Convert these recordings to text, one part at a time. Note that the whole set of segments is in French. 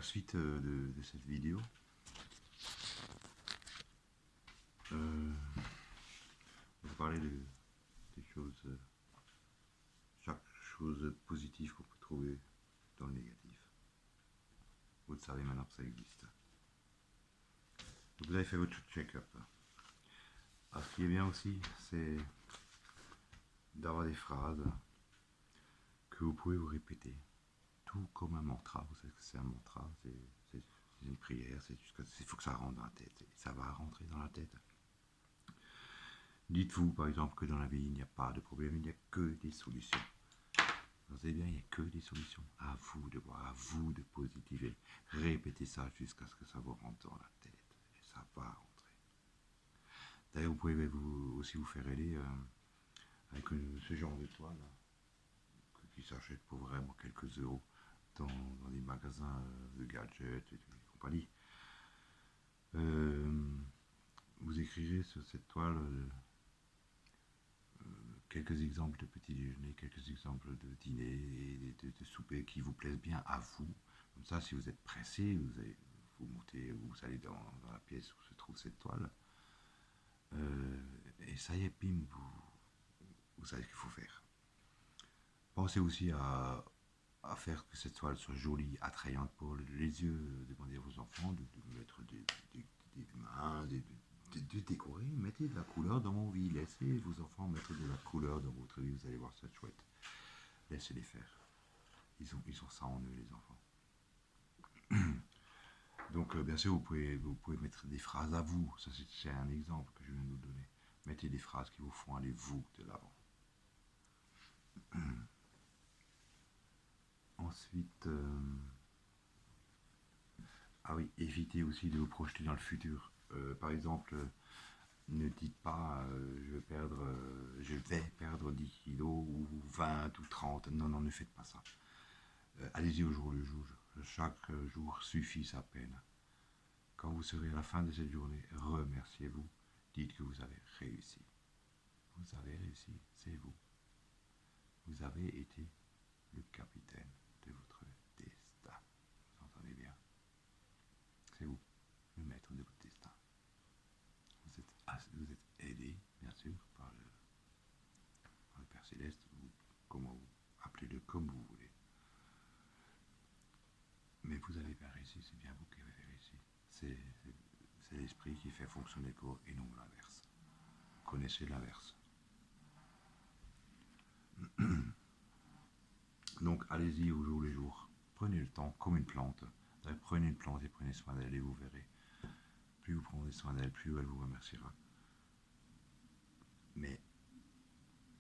la suite de cette vidéo. On va parler des choses, chaque chose positive qu'on peut trouver dans le négatif. Vous le savez maintenant que ça existe. Donc vous avez fait votre check-up. Alors, ce qui est bien aussi, c'est d'avoir des phrases que vous pouvez vous répéter, tout comme un mantra. Vous savez que c'est un mantra, c'est une prière, il faut que ça rentre dans la tête, et ça va rentrer dans la tête. Dites-vous par exemple que dans la vie il n'y a pas de problème, il n'y a que des solutions. Vous savez bien, il n'y a que des solutions. À vous de voir, à vous de positiver. Répétez ça jusqu'à ce que ça vous rentre dans la tête, et ça va rentrer. D'ailleurs, vous pouvez aussi vous faire aider avec ce genre de toile qui s'achète pour vraiment quelques euros dans des magasins de gadgets et de compagnie. Vous écrirez sur cette toile quelques exemples de petit déjeuner, quelques exemples de dîner et de souper qui vous plaisent bien à vous. Comme ça, si vous êtes pressé, vous montez, vous allez dans la pièce où se trouve cette toile. Et ça y est, bim, vous savez ce qu'il faut faire. Pensez aussi à faire que cette toile soit jolie, attrayante pour les yeux. Demandez à vos enfants de mettre des mains, de décorer. Mettez de la couleur dans vos vies. Laissez vos enfants mettre de la couleur dans votre vie. Vous allez voir, c'est chouette. Laissez-les faire. Ils ont ça en eux, les enfants. Donc, bien sûr, vous pouvez mettre des phrases à vous. Ça, c'est un exemple que je viens de vous donner. Mettez des phrases qui vous font aller vous de l'avant. Ensuite, ah oui, évitez aussi de vous projeter dans le futur. Par exemple, ne dites pas je vais perdre 10 kilos ou 20 ou 30. Non, non, ne faites pas ça. Allez-y au jour le jour. Chaque jour suffit sa peine. Quand vous serez à la fin de cette journée, remerciez-vous. Dites que vous avez réussi. Vous avez réussi, c'est vous. Vous avez été le capitaine de votre destin. Vous entendez bien? C'est vous, le maître de votre destin. Vous êtes aidé, bien sûr, par le Père Céleste, ou comment vous appelez-le comme vous voulez. Mais vous avez bien réussi, c'est bien vous qui avez réussi. C'est l'esprit qui fait fonctionner le corps et non l'inverse. Connaissez l'inverse. Donc allez-y au jour le jour. Prenez le temps comme une plante. Prenez une plante et prenez soin d'elle et vous verrez. Plus vous prendrez soin d'elle, plus elle vous remerciera. Mais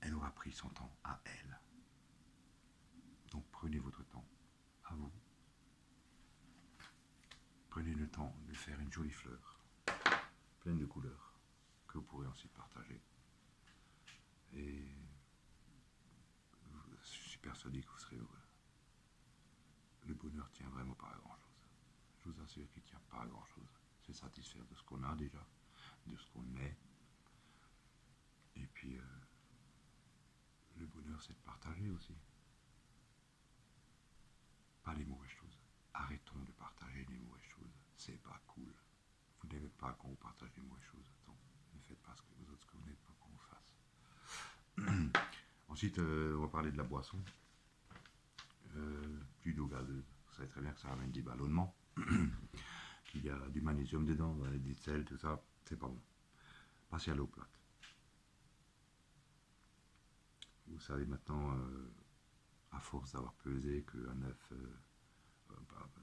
elle aura pris son temps à elle. Donc prenez votre temps à vous. Prenez le temps de faire une jolie fleur, pleine de couleurs, que vous pourrez ensuite partager. Et je suis persuadé que vous serez heureux. Le bonheur tient vraiment pas à grand chose. Je vous assure qu'il ne tient pas à grand chose. C'est satisfaire de ce qu'on a déjà, de ce qu'on est. Et puis, le bonheur, c'est de partager aussi. Pas les mauvaises choses. Arrêtons de partager les mauvaises choses. C'est pas cool. Vous n'aimez pas qu'on vous partage les mauvaises choses. Donc, ne faites pas ce que vous n'êtes pas qu'on vous fasse. Ensuite, on va parler de la boisson. Plus d'eau gazeuse. Vous savez très bien que ça ramène des ballonnements. Qu'il y a du magnésium dedans, des sels, tout ça. C'est pas bon. Passez à l'eau plate. Vous savez maintenant, à force d'avoir pesé, qu'un œuf,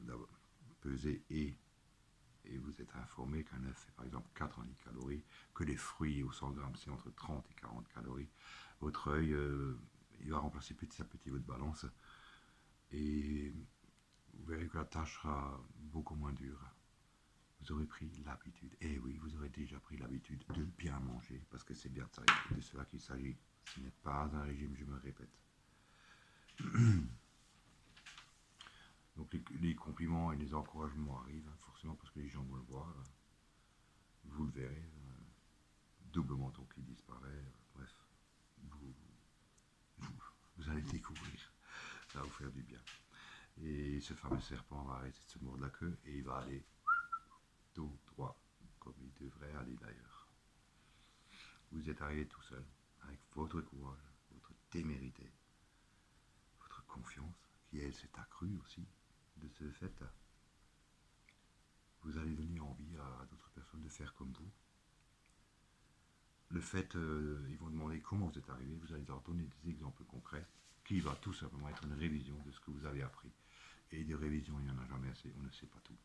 d'avoir pesé et vous êtes informé qu'un œuf fait par exemple 90 calories, que les fruits au 100 grammes c'est entre 30 et 40 calories. Votre œil, il va remplacer petit à petit votre balance et vous verrez que la tâche sera beaucoup moins dure. Vous aurez pris l'habitude, et oui, vous aurez déjà pris l'habitude de bien manger, parce que c'est bien de cela qu'il s'agit. Ce n'est pas un régime, je me répète. Donc les compliments et les encouragements arrivent, forcément, parce que les gens vont le voir. Vous le verrez. Double menton qui disparaît. Bref, vous allez le découvrir. Ça va vous faire du bien. Et ce fameux serpent va arrêter de se mordre la queue et il va aller tout droit, comme il devrait aller d'ailleurs. Vous êtes arrivé tout seul, avec votre courage, votre témérité, votre confiance, qui elle s'est accrue aussi de ce fait. Vous allez donner envie à d'autres personnes de faire comme vous. Le fait, ils vont demander comment vous êtes arrivé, vous allez leur donner des exemples concrets, qui va tout simplement être une révision de ce que vous avez appris. Et des révisions, il n'y en a jamais assez, on ne sait pas tout.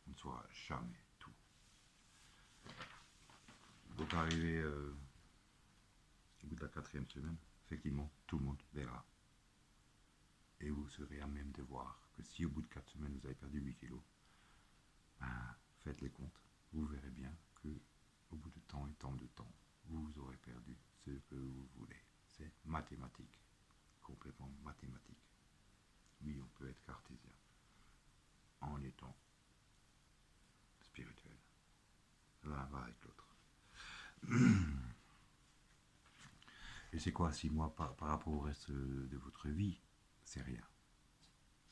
On ne saura jamais tout. Donc arrivé au bout de la 4e semaine, effectivement, tout le monde verra. Et vous serez à même de voir que si au bout de 4 semaines vous avez perdu 8 kilos, ben, faites les comptes, vous verrez bien que au bout de tant et tant de temps, vous aurez perdu ce que vous voulez. C'est mathématique, complètement mathématique. Oui, on peut être cartésien en étant spirituel. L'un va avec l'autre. Et c'est quoi 6 mois par rapport au reste de votre vie? C'est rien.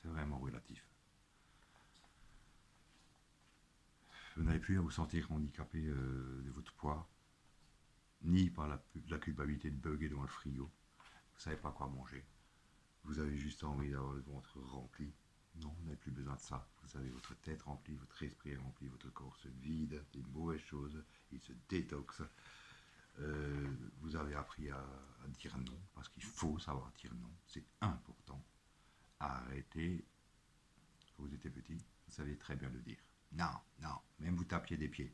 C'est vraiment relatif. Vous n'avez plus à vous sentir handicapé de votre poids, ni par la culpabilité de bugger devant le frigo. Vous ne savez pas quoi manger. Vous avez juste envie d'avoir le ventre rempli. Non, vous n'avez plus besoin de ça. Vous avez votre tête remplie, votre esprit est rempli, votre corps se vide des mauvaises choses, il se détoxe. Vous avez appris à dire non, parce qu'il faut savoir dire non. C'est important. Arrêtez. Quand vous étiez petit, vous saviez très bien le dire. Non, non, même vous tapiez des pieds.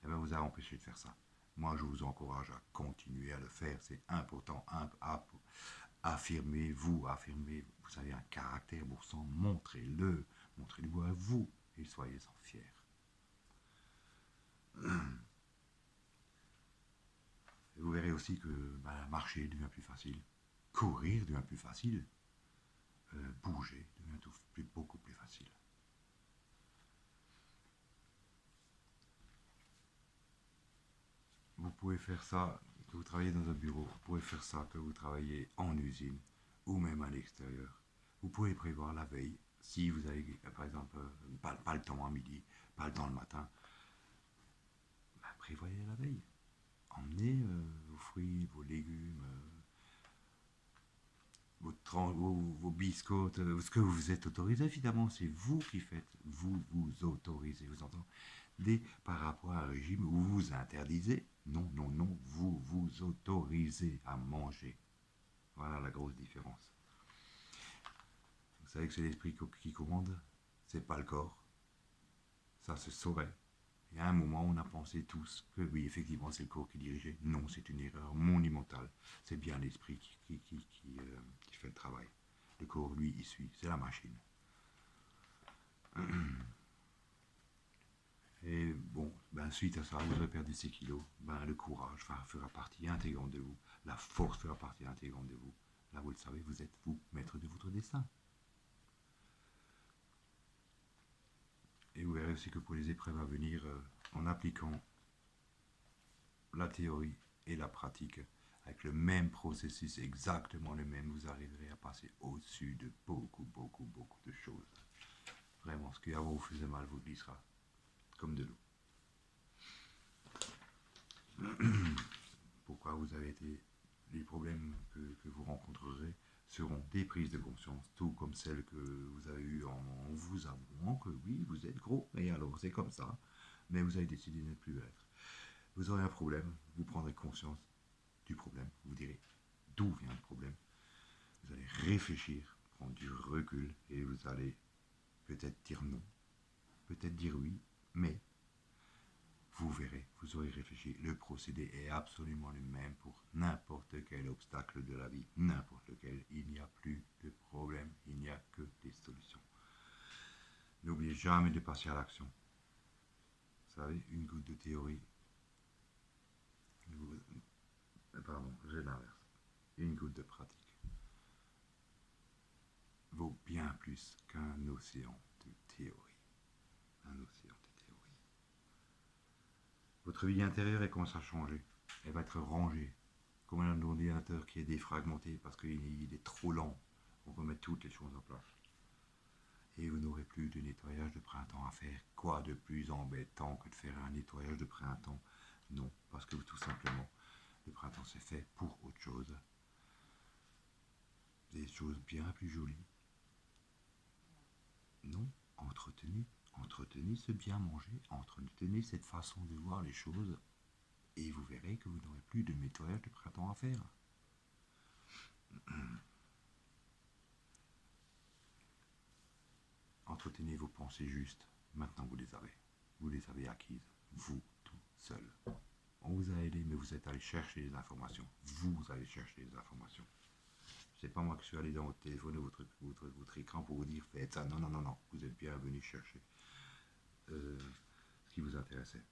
Eh bien, vous a empêché de faire ça. Moi, je vous encourage à continuer à le faire. C'est important. Affirmez-vous, affirmez. Vous avez un caractère pour ça. Montrez-le. Montrez-le à vous et soyez-en fiers. Et vous verrez aussi que marcher devient plus facile. Courir devient plus facile. Bouger devient beaucoup plus facile. Vous pouvez faire ça que vous travaillez dans un bureau, vous pouvez faire ça que vous travaillez en usine ou même à l'extérieur. Vous pouvez prévoir la veille, si vous avez par exemple pas le temps à midi, pas le temps le matin, prévoyez la veille. Emmenez vos fruits, vos légumes, vos biscottes, ce que vous êtes autorisé, évidemment, c'est vous qui faites, vous vous autorisez, vous entendez, par rapport à un régime où vous vous interdisez, non, non, non, vous vous autorisez à manger. Voilà la grosse différence. Vous savez que c'est l'esprit qui commande, c'est pas le corps. Ça se saurait. Et à un moment, on a pensé tous que oui, effectivement, c'est le corps qui dirigeait. Non, c'est une erreur monumentale. C'est bien l'esprit qui fait le travail. Le corps, lui, il suit. C'est la machine. Et bon, suite à ça, vous aurez perdu ces kilos. Le courage fera partie intégrante de vous. La force fera partie intégrante de vous. Là, vous le savez, vous êtes, vous, maître de votre destin. Et vous verrez aussi que pour les épreuves à venir, en appliquant la théorie et la pratique, avec le même processus, exactement le même, vous arriverez à passer au-dessus de beaucoup, beaucoup, beaucoup de choses. Vraiment, ce qui avant vous faisait mal vous glissera comme de l'eau. Pourquoi vous avez été... Les problèmes que vous rencontrerez seront des prises de conscience, tout comme celles que vous avez eues en vous avouant que oui, vous êtes gros, et alors c'est comme ça, mais vous avez décidé de ne plus l'être. Vous aurez un problème, vous prendrez conscience du problème, vous direz d'où vient le problème, vous allez réfléchir, prendre du recul, et vous allez peut-être dire non, peut-être dire oui, mais vous verrez, vous aurez réfléchi, le procédé est absolument le même pour n'importe quel obstacle de la vie, n'importe lequel, il n'y a plus de problème, il n'y a que des solutions. N'oubliez jamais de passer à l'action. Vous savez, une goutte de théorie, pardon, j'ai l'inverse, une goutte de pratique vaut bien plus qu'un océan de théorie. Un océan de théorie. Votre vie intérieure, elle commence à changer. Elle va être rangée. Comme un ordinateur qui est défragmenté parce qu'il est trop lent. On peut mettre toutes les choses en place. et vous n'aurez plus de nettoyage de printemps à faire. Quoi de plus embêtant que de faire un nettoyage de printemps? Non, parce que tout simplement, le printemps c'est fait pour autre chose. Des choses bien plus jolies. Non, entretenez, entretenez ce bien manger, entretenez cette façon de voir les choses, et vous verrez que vous n'aurez plus de nettoyage de printemps à faire. Entretenez vos pensées justes. Maintenant, vous les avez. Vous les avez acquises. Vous, tout seul. On vous a aidé, mais vous êtes allé chercher les informations. Vous allez chercher les informations. C'est pas moi qui suis allé dans votre téléphone ou votre écran pour vous dire faites ça. Non, non, non, non. Vous êtes bien venu chercher ce qui vous intéressait.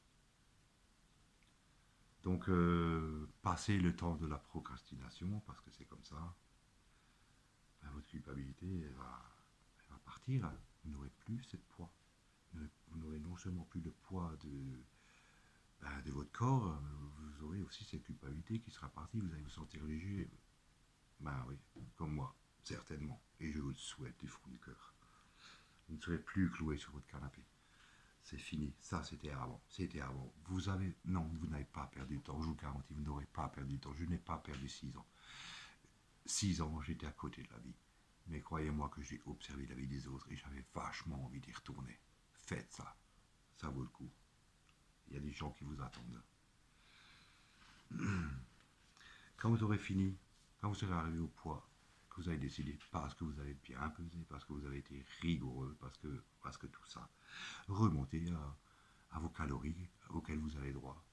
Donc, passez le temps de la procrastination, parce que c'est comme ça. Ben, votre culpabilité, elle va partir. Vous n'aurez plus ce poids. Vous n'aurez non seulement plus le poids de votre corps, vous aurez aussi cette culpabilité qui sera partie. Vous allez vous sentir léger. Ben oui, comme moi, certainement. Et je vous le souhaite du fond du cœur. Vous ne serez plus cloué sur votre canapé. C'est fini. Ça, c'était avant. C'était avant. Non, vous n'avez pas perdu de temps. Je vous garantis, vous n'aurez pas perdu de temps. Je n'ai pas perdu 6 ans. 6 ans, j'étais à côté de la vie. Mais croyez-moi que j'ai observé la vie des autres et j'avais vachement envie d'y retourner. Faites ça. Ça vaut le coup. Il y a des gens qui vous attendent. Quand vous aurez fini, quand vous serez arrivé au poids que vous avez décidé, parce que vous avez bien pesé, parce que vous avez été rigoureux, parce que tout ça, remontez à vos calories auxquelles vous avez droit.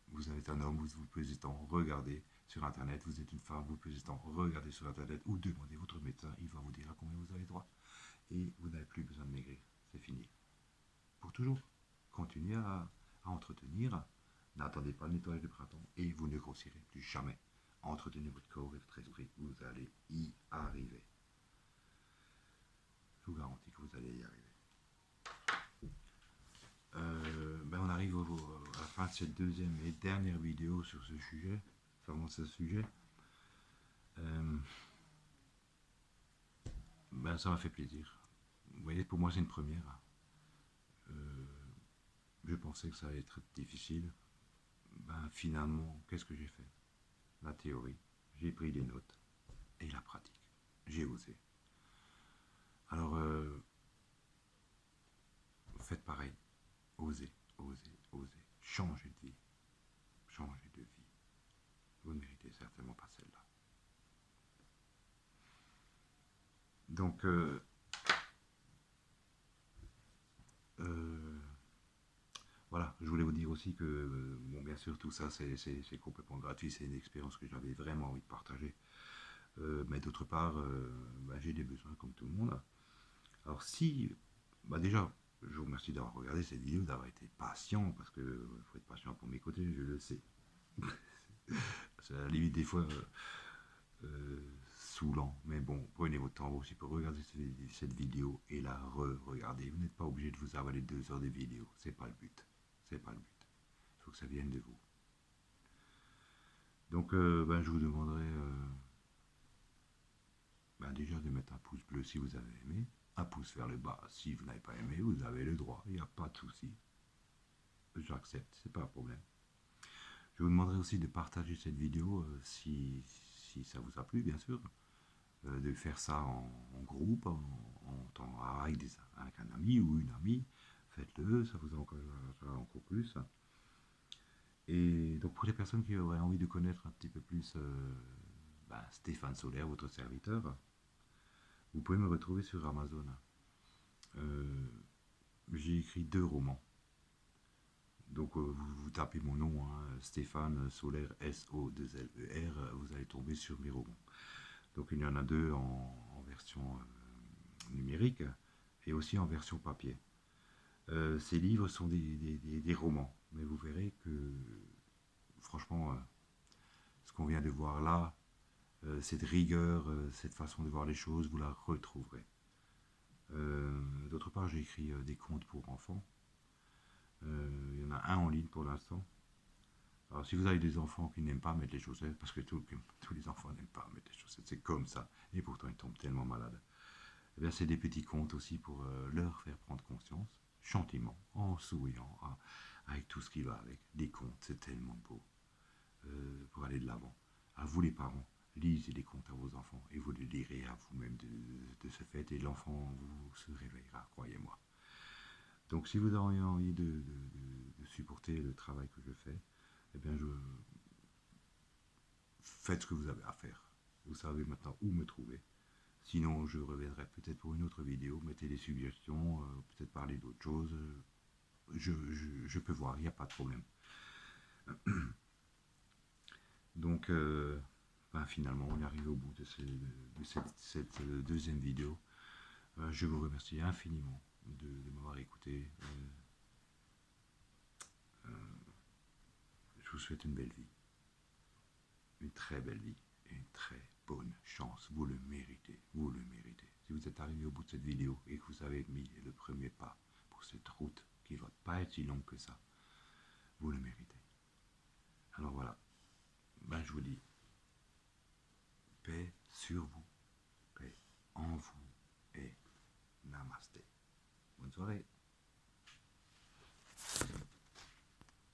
Vous êtes un homme, vous pesez tant, regardez sur internet, vous êtes une femme, vous pesez tant, regardez sur internet ou demandez votre médecin, il va vous dire à combien vous avez droit. Et vous n'avez plus besoin de maigrir, c'est fini. Pour toujours, continuez à entretenir, n'attendez pas le nettoyage de printemps et vous ne grossirez plus jamais. Entretenez votre corps et votre esprit, vous allez y arriver. Je vous garantis que vous allez y arriver. On arrive à la fin de cette deuxième et dernière vidéo sur ce sujet, ça m'a fait plaisir. Vous voyez, pour moi c'est une première. Je pensais que ça allait être difficile. Finalement, qu'est-ce que j'ai fait? La théorie, j'ai pris des notes, et la pratique, j'ai osé. Alors, faites pareil, osez, osez, osez, changez de vie, changez de vie. Vous ne méritez certainement pas celle-là. Donc, voilà, je voulais vous dire aussi que, bon, bien sûr, tout ça, c'est complètement gratuit, c'est une expérience que j'avais vraiment envie de partager. Mais d'autre part, j'ai des besoins comme tout le monde. Alors si, déjà, je vous remercie d'avoir regardé cette vidéo, d'avoir été patient, parce que faut être patient pour m'écouter, je le sais. C'est à la limite des fois saoulant, mais bon, prenez votre temps aussi pour regarder cette vidéo et la re-regarder. Vous n'êtes pas obligé de vous avaler 2 heures de vidéo, c'est pas le but. C'est pas le but. Il faut que ça vienne de vous. Donc, je vous demanderai déjà de mettre un pouce bleu si vous avez aimé, un pouce vers le bas si vous n'avez pas aimé, vous avez le droit, il n'y a pas de souci. J'accepte, c'est pas un problème. Je vous demanderai aussi de partager cette vidéo si ça vous a plu, bien sûr, de faire ça en groupe, avec un ami ou une amie. Faites-le, ça vous encouragera encore plus. Et donc pour les personnes qui auraient envie de connaître un petit peu plus Stéphane Solaire, votre serviteur, vous pouvez me retrouver sur Amazon. J'ai écrit 2 romans. Donc vous tapez mon nom, Stéphane Solaire, S-O-2-L-E-R, vous allez tomber sur mes romans. Donc il y en a 2 en version numérique et aussi en version papier. Ces livres sont des romans, mais vous verrez que franchement, ce qu'on vient de voir là, cette rigueur, cette façon de voir les choses, vous la retrouverez. D'autre part, j'ai écrit des contes pour enfants. Il y en a un en ligne pour l'instant. Alors si vous avez des enfants qui n'aiment pas mettre les chaussettes, parce que tous les enfants n'aiment pas mettre les chaussettes, c'est comme ça, et pourtant ils tombent tellement malades. Eh bien, c'est des petits contes aussi pour leur faire prendre conscience, gentiment, en souriant, avec tout ce qui va avec. Des contes, c'est tellement beau pour aller de l'avant. À vous les parents, lisez des contes à vos enfants et vous les lirez à vous-même de ce fait et l'enfant vous se réveillera, croyez-moi. Donc si vous avez envie de supporter le travail que je fais, eh bien faites ce que vous avez à faire. Vous savez maintenant où me trouver. Sinon, je reviendrai peut-être pour une autre vidéo, mettez des suggestions, peut-être parler d'autre chose. Je peux voir, il n'y a pas de problème. Donc, ben, finalement, on est arrivé au bout de cette deuxième vidéo. Je vous remercie infiniment de m'avoir écouté. Je vous souhaite une belle vie, une très belle vie et une très bonne chance. Vous le méritez, vous le méritez. Si vous êtes arrivé au bout de cette vidéo et que vous avez mis le premier pas pour cette route qui ne va pas être si longue que ça, vous le méritez. Alors voilà, ben, je vous dis paix sur vous, paix en vous et namasté. Bonne soirée.